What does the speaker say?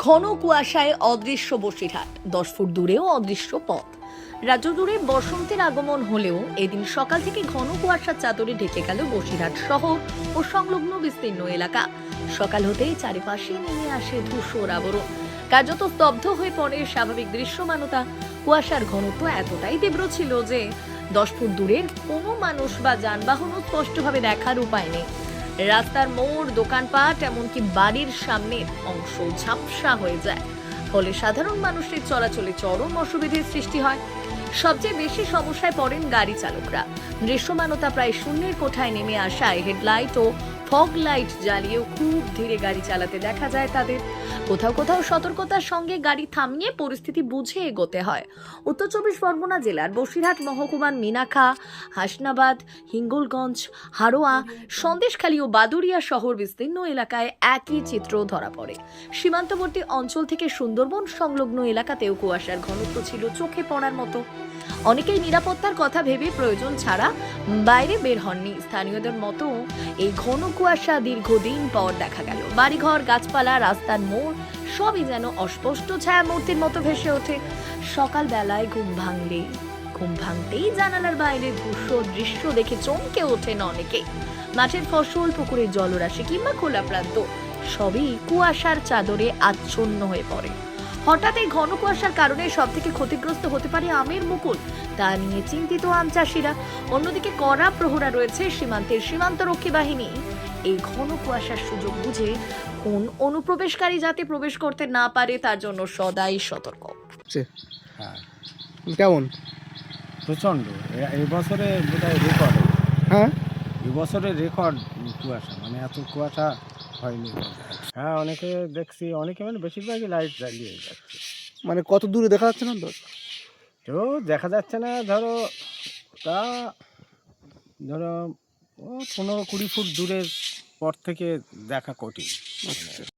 ঘন কুয়াশায় অদৃশ্য বসিরহাট, 10 ফুট দূরেও অদৃশ্য পথ। রাজ্য জুড়ে বসন্তের আগমন হলেও এদিন সকাল থেকে ঘন কুয়াশার চাদরে ঢেকে গেল বসিরহাট শহর ও সংলগ্ন বিস্তীর্ণ এলাকা। সকাল হতেই চারিপাশে নেমে আসে ধূসর আবরণ, কার্যত স্তব্ধ হয়ে পড়ে স্বাভাবিক দৃশ্যমানতা। কুয়াশার ঘনত্ব এতটাই তীব্র ছিল যে 10 ফুট দূরের কোনো মানুষ বা যানবাহনও স্পষ্টভাবে দেখার উপায় নেই। রাস্তার মোড়, দোকানপাট, এমনকি বাড়ির সামনের অংশ ঝাপসা হয়ে যায়, ফলে সাধারণ মানুষের চলাচলে চরম অসুবিধার সৃষ্টি হয়। সবচেয়ে বেশি সমস্যায় পড়েন গাড়ি চালকরা। দৃশ্যমানতা প্রায় শূন্যের কোঠায় নেমে আসায় হেডলাইট ও ফগ লাইট জ্বালিয়েও খুব ধীরে গাড়ি চালাতে দেখা যায় তাদের। কোথাও কোথাও সতর্কতার সঙ্গে গাড়ি থামিয়ে পরিস্থিতি বুঝে এগোতে হয়। উত্তর 24 পরগনা জেলার বসিরহাট মহকুমার মিনাখা, হাসনাবাদ, হিঙ্গলগঞ্জ, হারোয়া, সন্দেশখালী ও বাদুড়িয়া শহর বিস্তীর্ণ এলাকায় একই চিত্র ধরা পড়ে। সীমান্তবর্তী অঞ্চল থেকে সুন্দরবন সংলগ্ন এলাকাতেও কুয়াশার ঘনত্ব ছিল চোখে পড়ার মতো। অনেকেই নিরাপত্তার কথা ভেবে প্রয়োজন ছাড়া বাইরে বের হননি। স্থানীয়দের মতো এই ঘন কুয়াশা দীর্ঘদিন পর দেখা গেল। বাড়িঘর, গাছপালা, রাস্তার মোড় সবই যেন অস্পষ্ট ছায়ামূর্তির মতো ভেসে ওঠে। সকালবেলায় ঘুম ভাঙতেই জানালার বাইরে ধূসর দৃশ্য দেখে চমকে ওঠেন অনেকে। মাঠের ফসল, পুকুরের জলরাশি কিংবা খোলা প্রান্ত সবই কুয়াশার চাদরে আচ্ছন্ন হয়ে পড়ে। হঠাৎ এই ঘন কুয়াশার কারণে সব থেকে ক্ষতিগ্রস্ত হতে পারে আমের মুকুল, তা নিয়ে চিন্তিত আম চাষিরা। অন্যদিকে কড়া প্রহরা রয়েছে সীমান্তরক্ষী বাহিনী। এই ঘন কুয়াশার সুযোগ বুঝে কোন অনুপ্রবেশকারী যাতে প্রবেশ করতে না পারে তার জন্য সদাই সতর্ক। হ্যাঁ, কেমন? প্রচণ্ড। এবছরে বোধহয় রেকর্ড। হ্যাঁ, এবছরে রেকর্ড কুয়াশা, মানে এত কুয়াশা হয়নি। হ্যাঁ, অনেকে দেখছি, অনেকে মানে বেশিরভাগই লাইট জ্বালিয়ে যাচ্ছে। মানে কত দূরে দেখা যাচ্ছে না তো? তো দেখা যাচ্ছে না, তা ধরো 15-20 ফুট দূরের পর থেকে দেখা কঠিন। আচ্ছা।